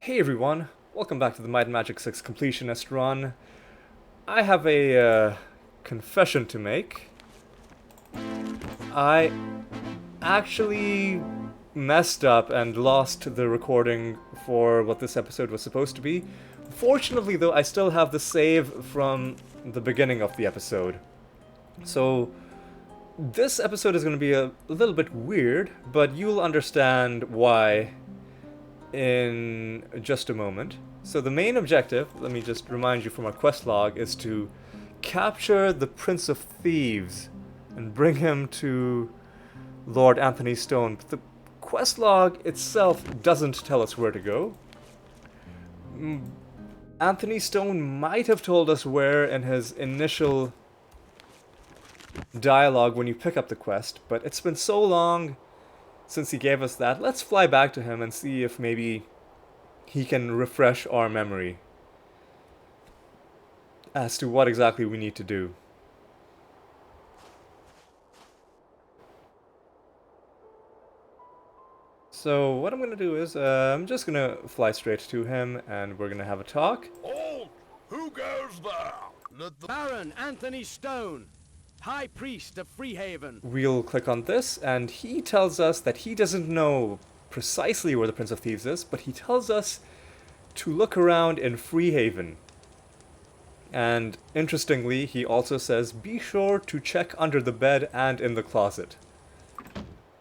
Hey everyone, welcome back to the Might and Magic 6 Completionist run. I have a confession to make. I actually messed up and lost the recording for what this episode was supposed to be. Fortunately though, I still have the save from the beginning of the episode. So this episode is going to be a little bit weird, but you'll understand why in just a moment. So the main objective, let me just remind you from our quest log, is to capture the Prince of Thieves and bring him to Lord Anthony Stone. But the quest log itself doesn't tell us where to go. Anthony Stone might have told us where in his initial dialogue when you pick up the quest, but it's been so long since he gave us that. Let's fly back to him and see if maybe he can refresh our memory as to what exactly we need to do. So what I'm gonna do is I'm just gonna fly straight to him and we're gonna have a talk. Halt! Who goes there? Let the Baron Anthony Stone, High Priest of Freehaven. We'll click on this and he tells us that he doesn't know precisely where the Prince of Thieves is, but he tells us to look around in Freehaven. And interestingly, he also says, be sure to check under the bed and in the closet.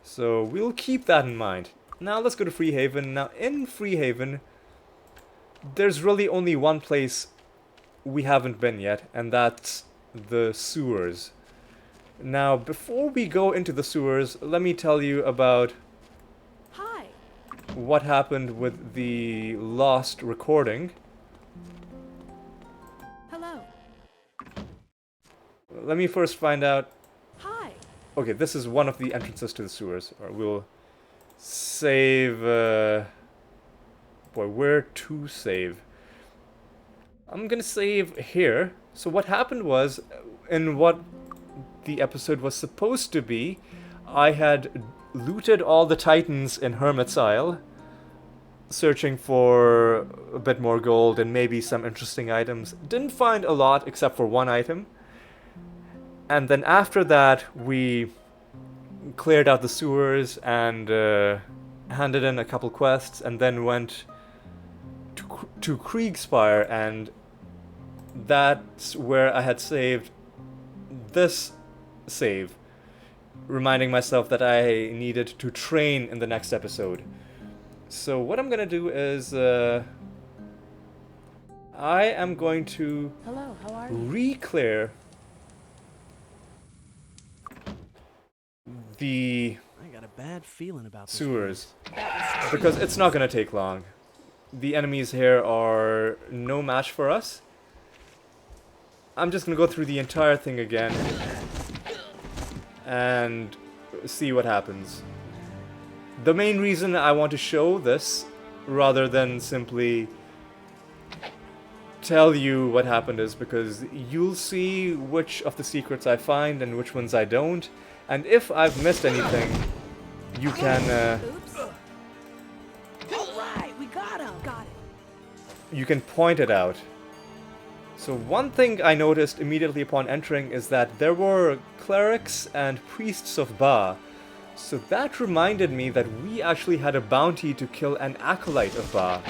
So we'll keep that in mind. Now let's go to Freehaven. Now in Freehaven, there's really only one place we haven't been yet, and that's the sewers. Now, before we go into the sewers, let me tell you about what happened with the lost recording. Hello. Let me first find out. Hi. Okay, this is one of the entrances to the sewers. Or we'll save. Boy, where to save? I'm gonna save here. So what happened was, in what the episode was supposed to be, I had looted all the titans in Hermit's Isle, searching for a bit more gold and maybe some interesting items. Didn't find a lot except for one item. And then after that, we cleared out the sewers and handed in a couple quests, and then went to Kriegspire, and that's where I had saved this save, reminding myself that I needed to train in the next episode. So what I'm gonna do is I am going to Hello, how are you? re-clear the I got a bad feeling about this. sewers, because it's not gonna take long. The enemies here are no match for us. I'm just gonna go through the entire thing again and see what happens. The main reason I want to show this, rather than simply tell you what happened, is because you'll see which of the secrets I find and which ones I don't, and if I've missed anything, you can Oops. All right, we got him. Got it. you can point it out. So one thing I noticed immediately upon entering is that there were clerics and priests of Ba. So that reminded me that we actually had a bounty to kill an acolyte of Ba.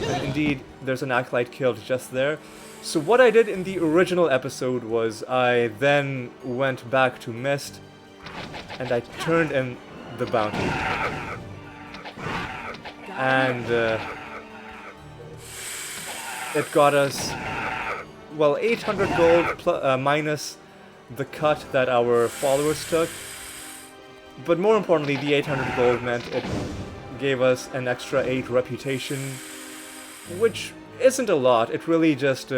And indeed, there's an acolyte killed just there. So what I did in the original episode was I then went back to Mist and I turned in the bounty. And it got us, well, 800 gold minus the cut that our followers took. But more importantly, the 800 gold meant it gave us an extra 8 reputation, which isn't a lot. It really just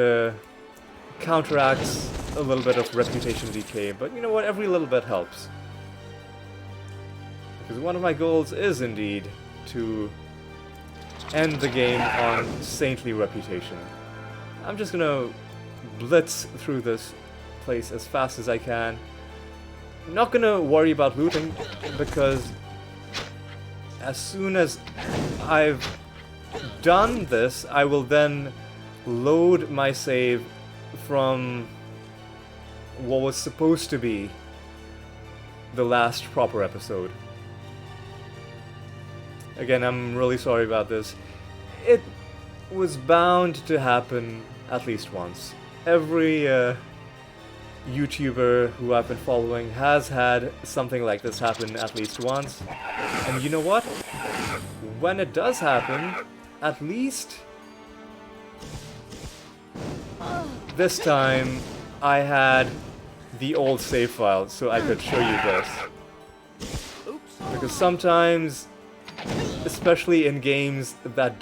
counteracts a little bit of reputation decay. But you know what? Every little bit helps. Because one of my goals is indeed to end the game on saintly reputation. I'm just gonna blitz through this place as fast as I can. Not gonna worry about looting, because as soon as I've done this, I will then load my save from what was supposed to be the last proper episode. Again, I'm really sorry about this. It was bound to happen at least once. Every YouTuber who I've been following has had something like this happen at least once. And you know what? When it does happen, at least this time I had the old save file so I could show you this. Because sometimes, especially in games that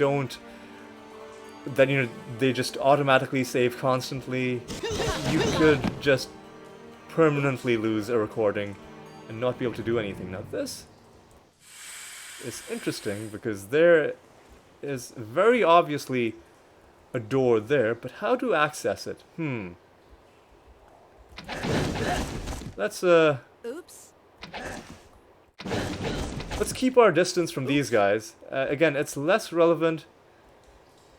they just automatically save constantly, you could just permanently lose a recording and not be able to do anything. Now this is interesting because there is very obviously a door there, but how to access it? Let's Oops. let's keep our distance from these guys. Again, it's less relevant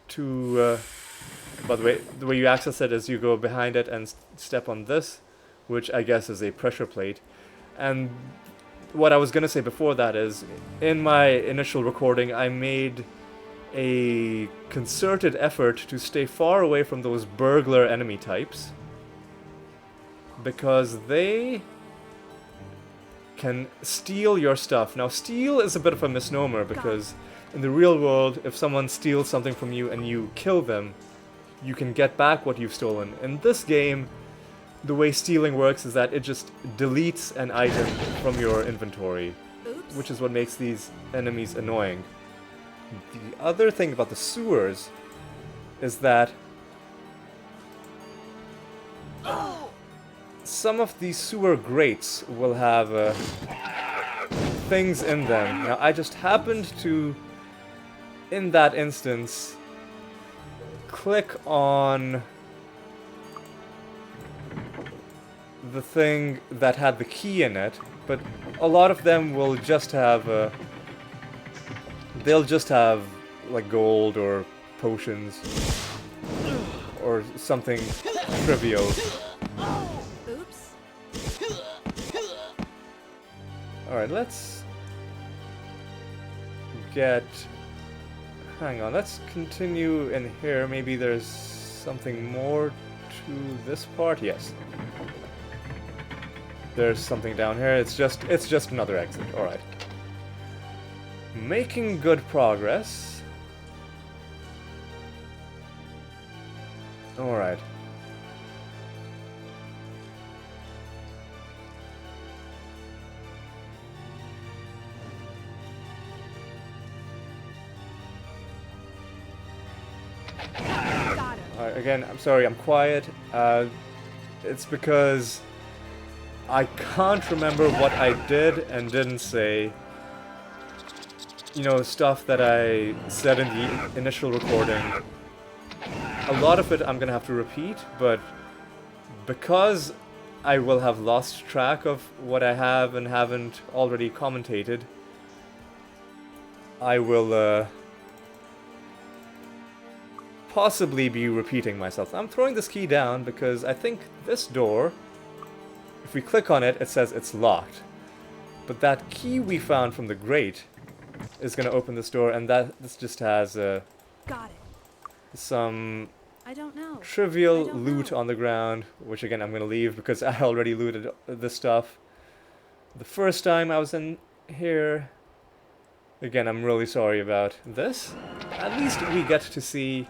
to by the way you access it is you go behind it and step on this, which I guess is a pressure plate. And what I was gonna say before that is, in my initial recording, I made a concerted effort to stay far away from those burglar enemy types, because they can steal your stuff. Now, steal is a bit of a misnomer, because in the real world, if someone steals something from you and you kill them, you can get back what you've stolen. In this game, the way stealing works is that it just deletes an item from your inventory, Oops. which is what makes these enemies annoying. The other thing about the sewers is that some of these sewer grates will have things in them. Now, I just happened to, in that instance, click on the thing that had the key in it, but a lot of them will just have they'll just have like gold or potions or something trivial. Oops. Alright, let's get... Hang on, let's continue in here. Maybe there's something more to this part? Yes. There's something down here. It's just another exit. Alright. Making good progress. Alright. Got him. Again, I'm sorry, I'm quiet. It's because I can't remember what I did and didn't say. You know, stuff that I said in the initial recording. A lot of it I'm gonna have to repeat, but because I will have lost track of what I have and haven't already commentated, I will possibly be repeating myself. I'm throwing this key down because I think this door, if we click on it, it says it's locked. But that key we found from the grate is going to open this door, and this just has Got it. some I don't know. trivial I don't loot know. on the ground, which again I'm going to leave because I already looted this stuff the first time I was in here. Again, I'm really sorry about this. At least we get to see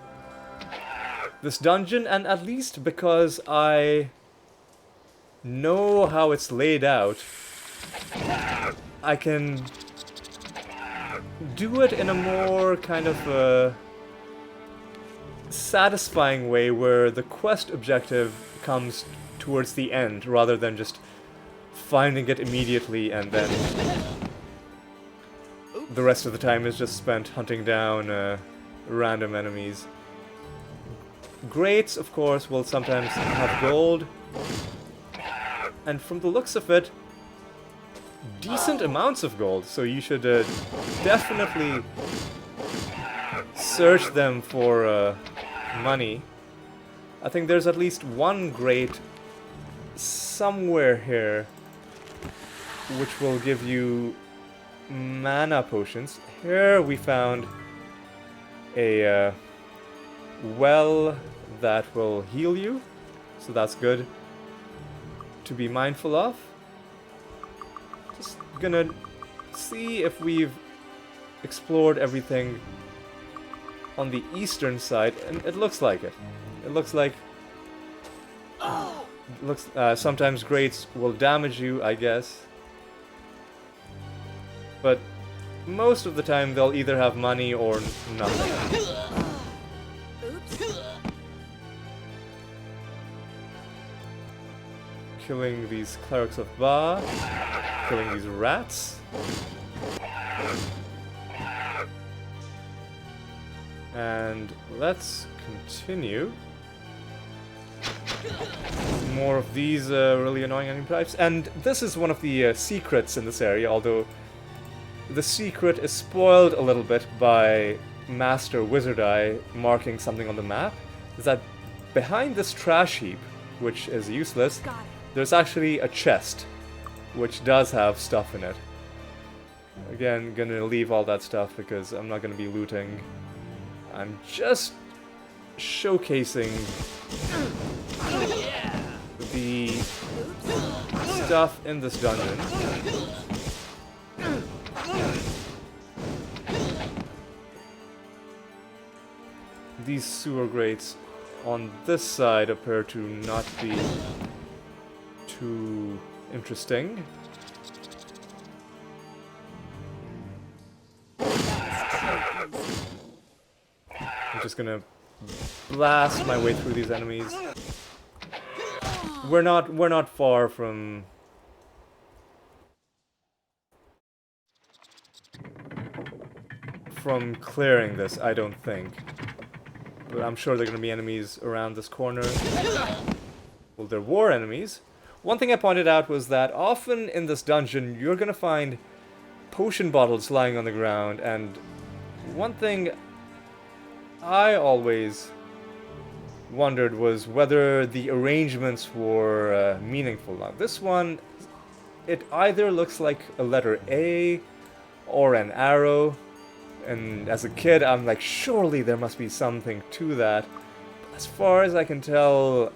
this dungeon, and at least because I know how it's laid out, I can do it in a more kind of satisfying way where the quest objective comes towards the end rather than just finding it immediately and then the rest of the time is just spent hunting down random enemies. Grates, of course, will sometimes have gold, and from the looks of it, decent amounts of gold, so you should definitely search them for money. I think there's at least one grate somewhere here which will give you mana potions. Here we found a well that will heal you, so that's good to be mindful of. Just gonna see if we've explored everything on the eastern side, and it looks like it. It looks like sometimes grates will damage you, I guess. But most of the time they'll either have money or nothing. Oops. Killing these clerics of Ba, killing these rats. And let's continue. More of these really annoying enemy types. And this is one of the secrets in this area, although the secret is spoiled a little bit by Master Wizard Eye marking something on the map, is that behind this trash heap, which is useless, Got it. there's actually a chest, which does have stuff in it. Again, gonna leave all that stuff because I'm not gonna be looting. I'm just showcasing the stuff in this dungeon. These sewer grates on this side appear to not be too interesting. I'm just gonna blast my way through these enemies. We're not far from clearing this, I don't think. But I'm sure there are gonna be enemies around this corner. Well, there were enemies. One thing I pointed out was that often in this dungeon you're gonna find potion bottles lying on the ground, and one thing I always wondered was whether the arrangements were meaningful. Now, this one, it either looks like a letter A or an arrow, and as a kid I'm like, surely there must be something to that. But as far as I can tell,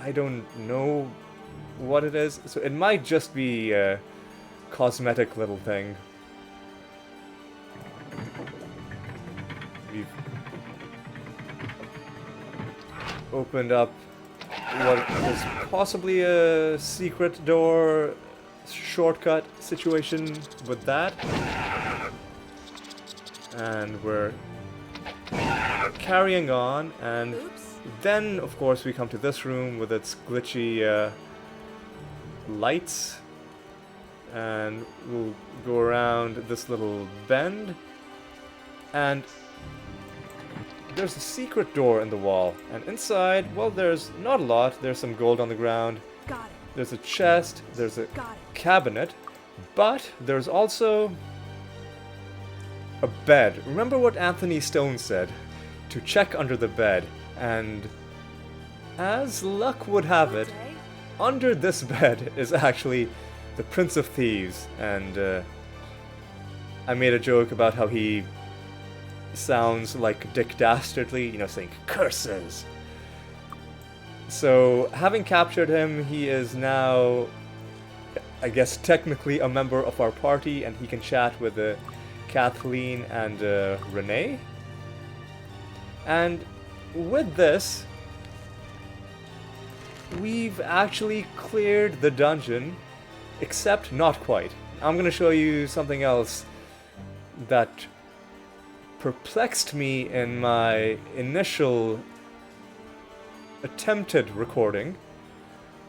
I don't know what it is, so it might just be a cosmetic little thing. We've opened up what is possibly a secret door shortcut situation with that. And we're carrying on, and Oops. then of course we come to this room with its glitchy lights, and we'll go around this little bend, and there's a secret door in the wall, and inside, well, there's not a lot. There's some gold on the ground, Got it. there's a chest, there's a Got it. cabinet, but there's also a bed. Remember what Anthony Stone said? To check under the bed, and as luck would have it, Okay. under this bed is actually the Prince of Thieves, and I made a joke about how he sounds like Dick Dastardly, you know, saying curses. So, having captured him, he is now, I guess, technically a member of our party, and he can chat with Kathleen and Renee. And with this, we've actually cleared the dungeon, except not quite. I'm gonna show you something else that perplexed me in my initial attempted recording,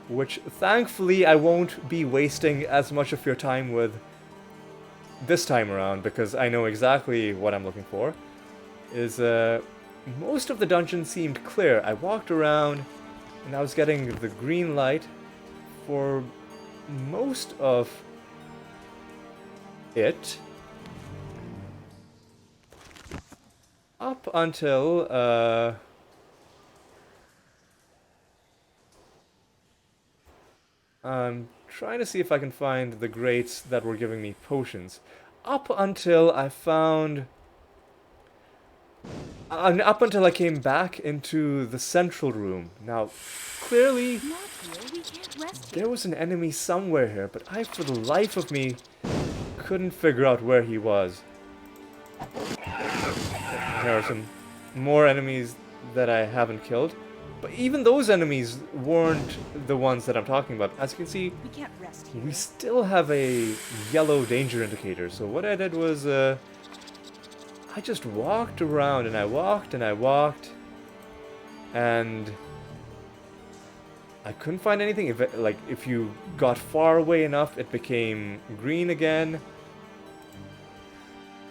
which thankfully I won't be wasting as much of your time with this time around, because I know exactly what I'm looking for. Is most of the dungeon seemed clear. I walked around and I was getting the green light for most of it. up until I'm trying to see if I can find the grates that were giving me potions. Up until I found... up until I came back into the central room. Now, clearly, Not here. We can't rest here. there was an enemy somewhere here, but I, for the life of me, couldn't figure out where he was. There are some more enemies that I haven't killed. But even those enemies weren't the ones that I'm talking about. As you can see, We can't rest here. we still have a yellow danger indicator. So what I did was, I just walked around and I walked and I walked. And I couldn't find anything. If you got far away enough, it became green again.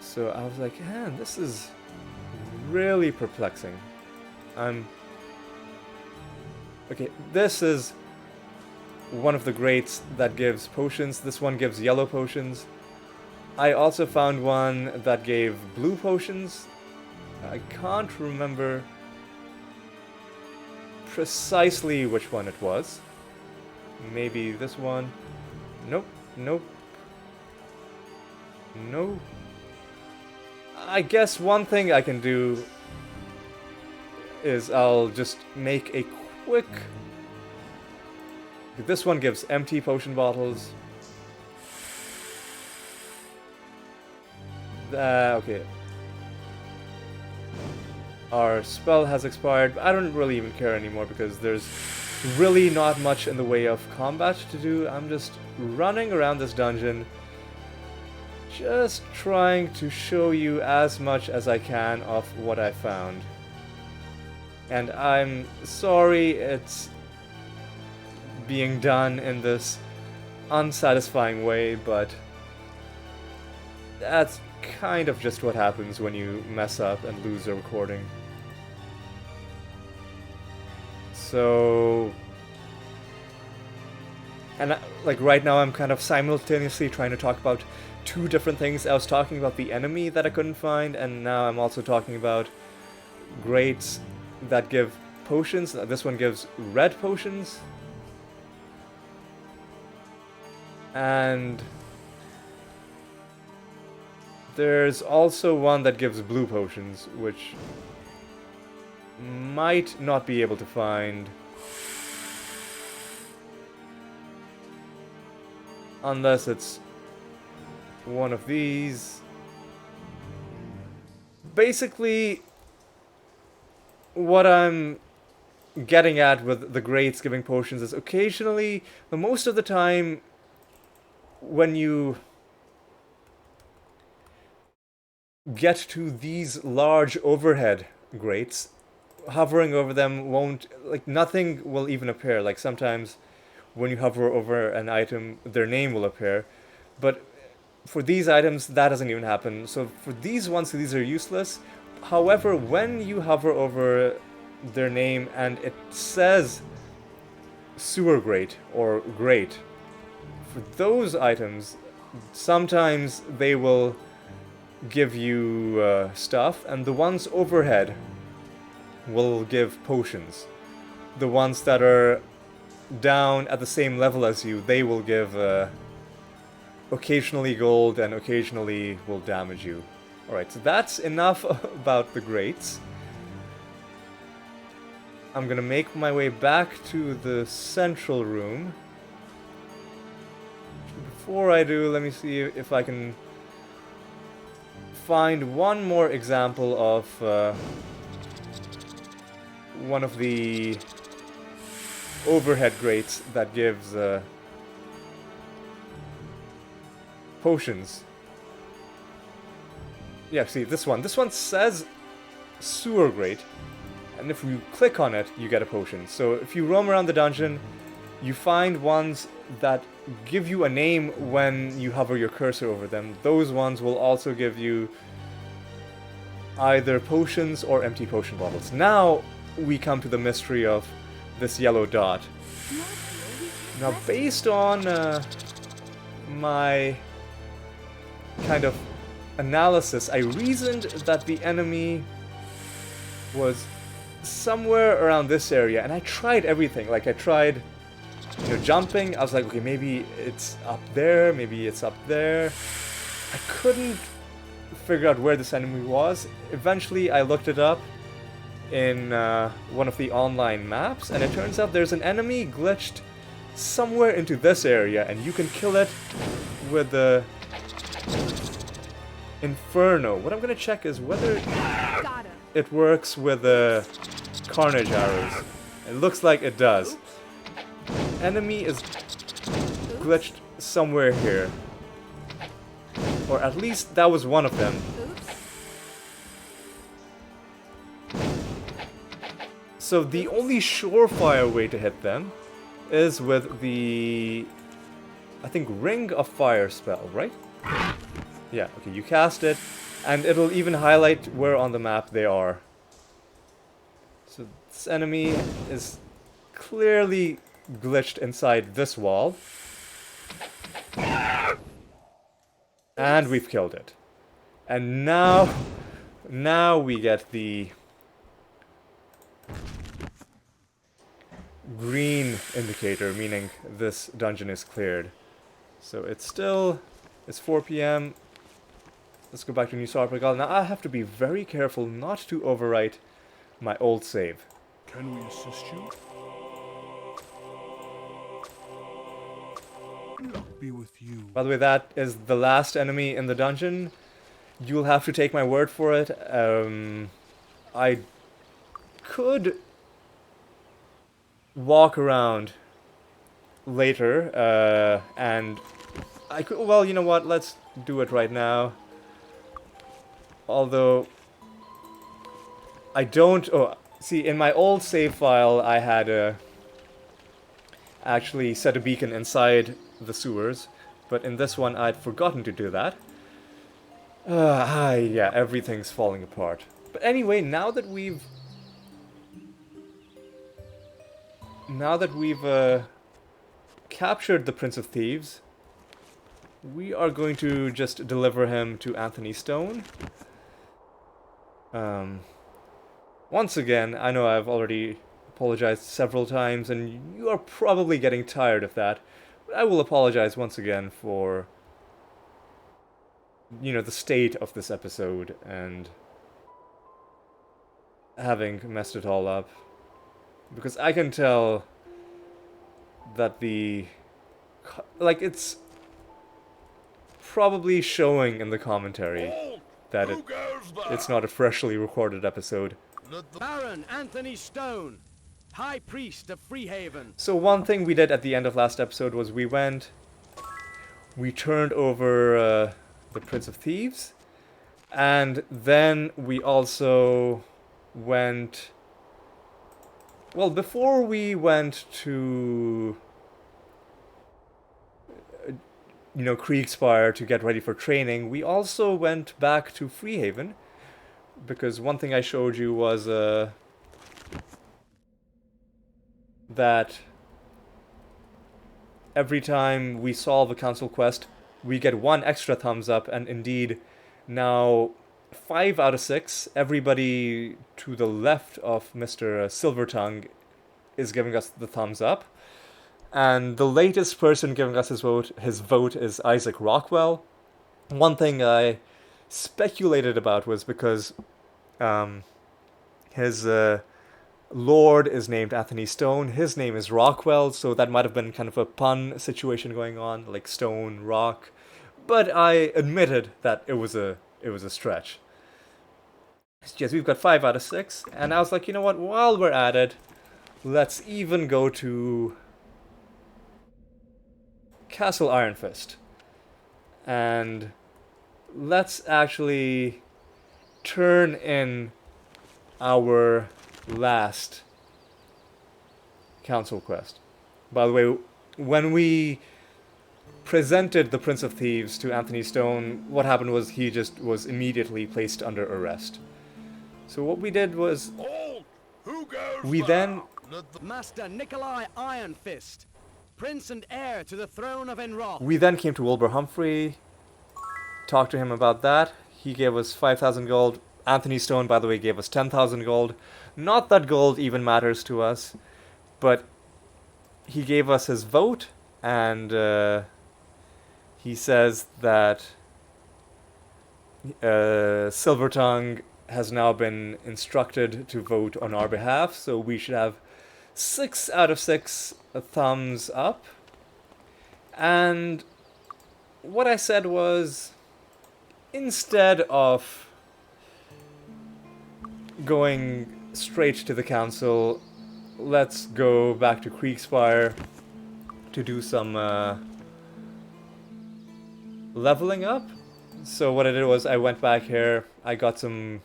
So I was like, man, this is really perplexing. Okay, this is one of the grates that gives potions. This one gives yellow potions. I also found one that gave blue potions. I can't remember precisely which one it was. Maybe this one. Nope, nope. No. I guess one thing I can do is I'll just make a quick... This one gives empty potion bottles. Okay. Our spell has expired. I don't really even care anymore because there's really not much in the way of combat to do. I'm just running around this dungeon, just trying to show you as much as I can of what I found. And I'm sorry it's being done in this unsatisfying way, but that's kind of just what happens when you mess up and lose a recording. So... And like right now I'm kind of simultaneously trying to talk about two different things. I was talking about the enemy that I couldn't find, and now I'm also talking about grates that give potions. This one gives red potions. And there's also one that gives blue potions, which might not be able to find unless it's one of these. Basically, what I'm getting at with the grates giving potions is occasionally, but most of the time, when you get to these large overhead grates, hovering over them won't, like, nothing will even appear. Like, sometimes when you hover over an item, their name will appear, but for these items, that doesn't even happen. So for these ones, these are useless. However, when you hover over their name and it says sewer grate or grate, for those items, sometimes they will give you stuff, and the ones overhead will give potions. The ones that are down at the same level as you, they will give occasionally gold and occasionally will damage you. Alright, so that's enough about the grates. I'm gonna make my way back to the central room. Before I do, let me see if I can find one more example of one of the overhead grates that gives potions. Yeah, see, this one. This one says sewer grate, and if you click on it, you get a potion. So if you roam around the dungeon, you find ones that give you a name when you hover your cursor over them. Those ones will also give you either potions or empty potion bottles. Now we come to the mystery of this yellow dot. Now, based on my kind of analysis, I reasoned that the enemy was somewhere around this area, and I tried everything. Like, I tried, jumping. I was like, okay, maybe it's up there, maybe it's up there. I couldn't figure out where this enemy was. Eventually, I looked it up in one of the online maps, and it turns out there's an enemy glitched somewhere into this area, and you can kill it with the Inferno. What I'm gonna check is whether Got him. it works with the Carnage arrows. It looks like it does. Enemy is glitched somewhere here. Or at least that was one of them. Oops. So the only surefire way to hit them is with the, I think, Ring of Fire spell, right? Yeah, okay, you cast it, and it'll even highlight where on the map they are. So this enemy is clearly glitched inside this wall. And we've killed it. And now we get the green indicator, meaning this dungeon is cleared. So it's 4 p.m. Let's go back to New Sarpagal. Now I have to be very careful not to overwrite my old save. Can we assist you? Luck be with you. By the way, that is the last enemy in the dungeon. You'll have to take my word for it. I could walk around later, and I could, well, you know what, let's do it right now. Although, I don't, see, in my old save file, I had actually set a beacon inside the sewers, but in this one, I'd forgotten to do that. Yeah, everything's falling apart. But anyway, now that we've captured the Prince of Thieves, we are going to just deliver him to Anthony Stone. Once again, I know I've already apologized several times, and you are probably getting tired of that, but I will apologize once again for, the state of this episode and having messed it all up. Because I can tell that it's probably showing in the commentary that it's not a freshly recorded episode. Baron Anthony Stone, High Priest of Freehaven. So one thing we did at the end of last episode was we turned over the Prince of Thieves, and then we also went... Well, before we went to, Kriegspire to get ready for training, we also went back to Freehaven, because one thing I showed you was that every time we solve a council quest, we get 1 extra thumbs up, and indeed, now 5 out of 6, everybody to the left of Mr. Silvertongue is giving us the thumbs up. And the latest person giving us his vote is Isaac Rockwell. One thing I speculated about was because his lord is named Anthony Stone, his name is Rockwell, so that might have been kind of a pun situation going on, like Stone, Rock. But I admitted that it was a stretch. Yes, we've got 5 out of 6, and I was like, you know what, while we're at it, let's even go to Castle Iron Fist. And let's actually turn in our last council quest. By the way, when we presented the Prince of Thieves to Anthony Stone, what happened was he just was immediately placed under arrest. So what we did was, Who goes we there? then Master Nikolai Iron Fist, Prince and heir to the throne of Enroth. We then came to Wilbur Humphrey, talked to him about that. He gave us 5,000 gold. Anthony Stone, by the way, gave us 10,000 gold. Not that gold even matters to us, but he gave us his vote, and he says that Silvertongue has now been instructed to vote on our behalf, so we should have 6 out of 6 thumbs up. And what I said was, instead of going straight to the council, let's go back to Creekspire to do some leveling up. So what I did was I went back here, I got some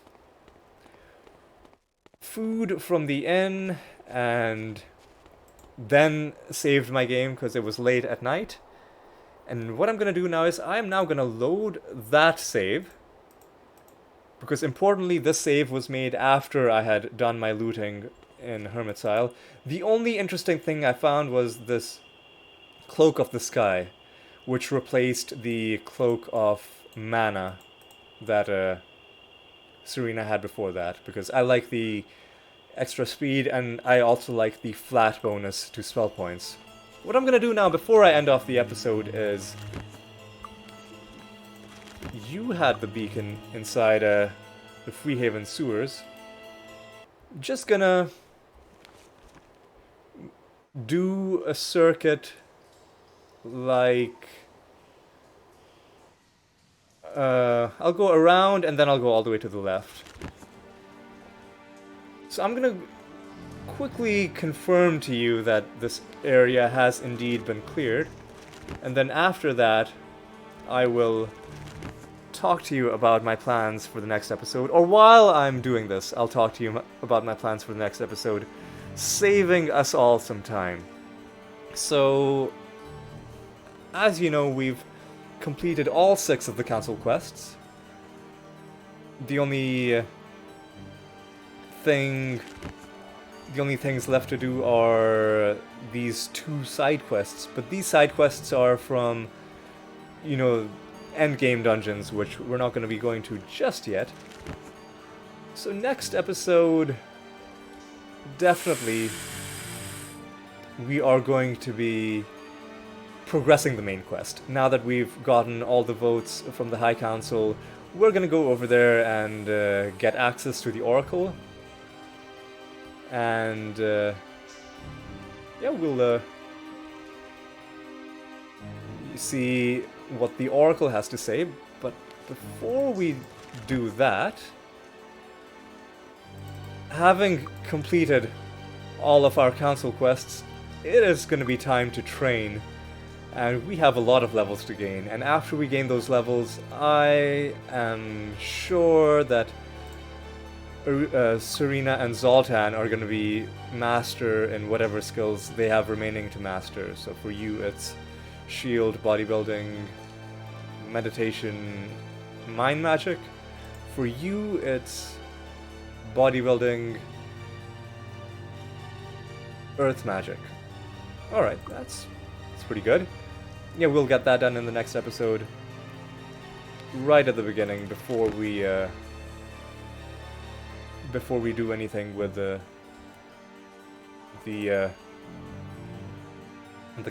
food from the inn, and then saved my game because it was late at night. And what I'm going to do now is I'm now going to load that save, because importantly this save was made after I had done my looting in Hermit's Isle. The only interesting thing I found was this Cloak of the Sky, which replaced the Cloak of Mana that Serena had before that, because I like the extra speed and I also like the flat bonus to spell points. What I'm gonna do now before I end off the episode is, you had the beacon inside the Freehaven sewers. Just gonna do a circuit like I'll go around and then I'll go all the way to the left. So I'm gonna quickly confirm to you that this area has indeed been cleared, and then after that I will talk to you about my plans for the next episode, or while I'm doing this I'll talk to you about my plans for the next episode, saving us all some time. So, as you know, we've completed all 6 of the council quests. The only things left to do are these 2 side quests, but these side quests are from, you know, endgame dungeons, which we're not going to be going to just yet. So next episode, definitely, we are going to be progressing the main quest. Now that we've gotten all the votes from the High Council, we're going to go over there and get access to the Oracle. And yeah, we'll see what the Oracle has to say. But before we do that, having completed all of our council quests, it is going to be time to train. And we have a lot of levels to gain. And after we gain those levels, I am sure that Serena and Zoltan are going to be master in whatever skills they have remaining to master. So for you, it's shield, bodybuilding, meditation, mind magic. For you, it's bodybuilding, earth magic. Alright, that's pretty good. Yeah, we'll get that done in the next episode. Right at the beginning, before we do anything with the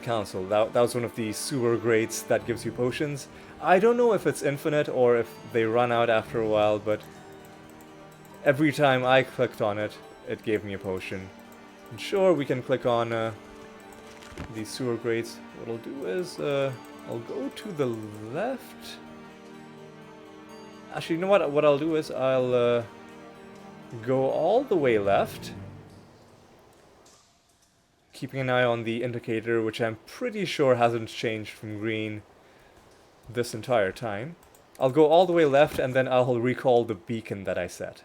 council. That was one of the sewer grates that gives you potions. I don't know if it's infinite or if they run out after a while, but every time I clicked on it, it gave me a potion. And sure, we can click on these sewer grates. What I'll do is I'll go to the left. Actually, you know what? What I'll do is I'll go all the way left, keeping an eye on the indicator, which I'm pretty sure hasn't changed from green this entire time. I'll go all the way left, and then I'll recall the beacon that I set.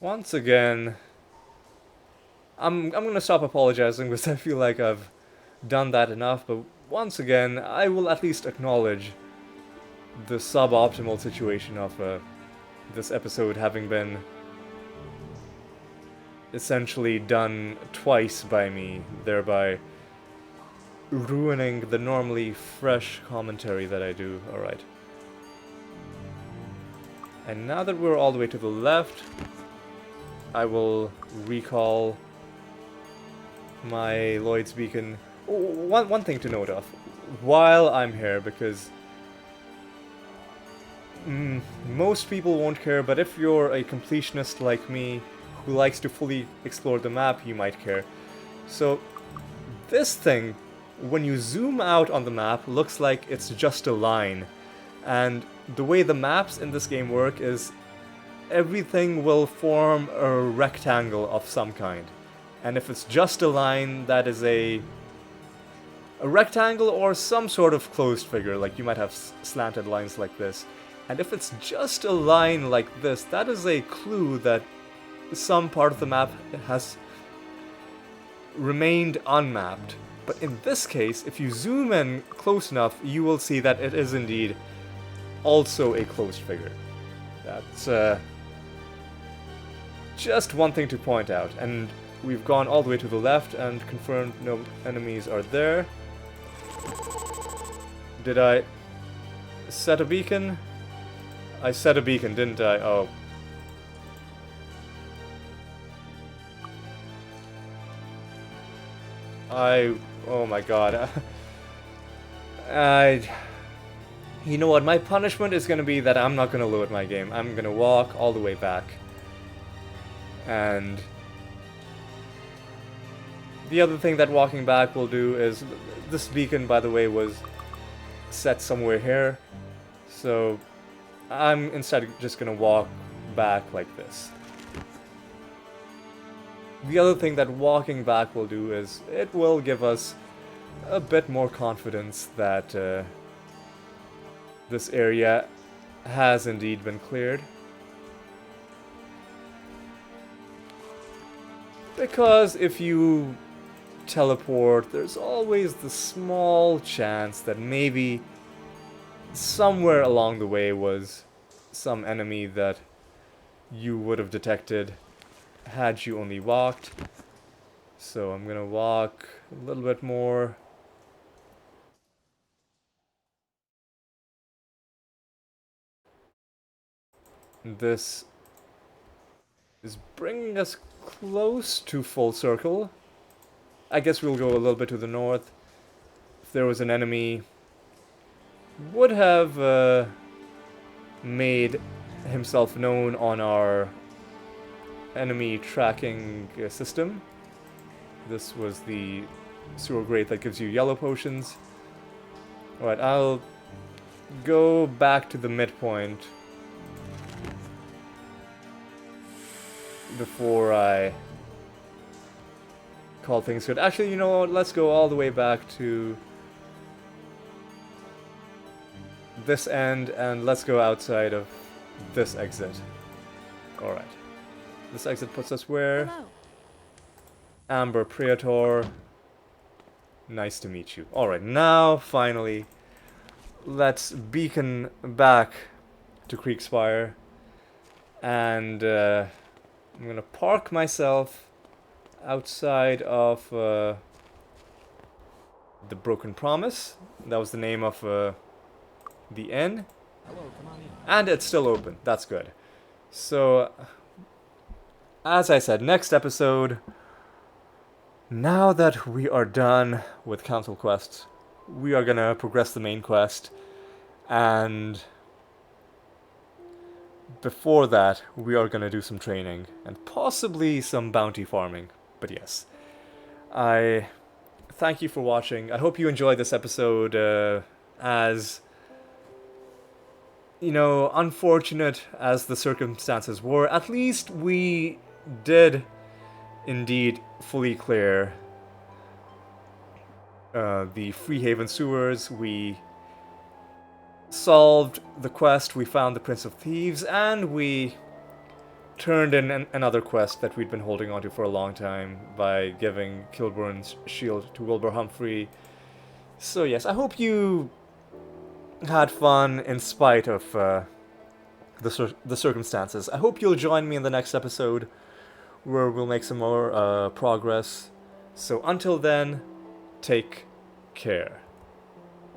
Once again, I'm gonna stop apologizing because I feel like I've done that enough, but once again, I will at least acknowledge the suboptimal situation of this episode having been essentially done twice by me, thereby ruining the normally fresh commentary that I do. Alright. And now that we're all the way to the left, I will recall my Lloyd's Beacon. One thing to note of, while I'm here, because most people won't care, but if you're a completionist like me, who likes to fully explore the map, you might care. So, this thing, when you zoom out on the map, looks like it's just a line. And the way the maps in this game work is everything will form a rectangle of some kind. And if it's just a line, that is a rectangle or some sort of closed figure, like you might have slanted lines like this. And if it's just a line like this, that is a clue that some part of the map has remained unmapped. But in this case, if you zoom in close enough, you will see that it is indeed also a closed figure. That's just one thing to point out. And we've gone all the way to the left and confirmed no enemies are there. Did I set a beacon? I set a beacon, didn't I? Oh. Oh my god. You know what, my punishment is gonna be that I'm not gonna load my game. I'm gonna walk all the way back. And the other thing that walking back will do is, this beacon, by the way, was set somewhere here. So I'm instead just gonna walk back like this. The other thing that walking back will do is it will give us a bit more confidence that this area has indeed been cleared. Because if you teleport, there's always the small chance that maybe somewhere along the way was some enemy that you would have detected had you only walked. So I'm gonna walk a little bit more. This is bringing us close to full circle. I guess we'll go a little bit to the north. If there was an enemy, would have made himself known on our enemy tracking system. This was the sewer grate that gives you yellow potions. Alright, I'll go back to the midpoint before I call things good. Actually, you know what? Let's go all the way back to this end and let's go outside of this exit. Alright. This exit puts us where? Hello. Amber Praetor. Nice to meet you. Alright, now finally let's beacon back to Creekspire. And I'm gonna park myself outside of the Broken Promise. That was the name of the inn. Hello, come on in. And it's still open. That's good. So, as I said, next episode, now that we are done with council quests, we are gonna progress the main quest, and before that, we are gonna do some training, and possibly some bounty farming, but yes. I thank you for watching. I hope you enjoyed this episode, as, you know, unfortunate as the circumstances were, at least we did indeed fully clear the Freehaven sewers. We solved the quest, we found the Prince of Thieves, and we turned in another quest that we'd been holding on to for a long time by giving Kilburn's shield to Wilbur Humphrey. So yes, I hope you had fun in spite of the circumstances. I hope you'll join me in the next episode where we'll make some more progress. So until then, take care.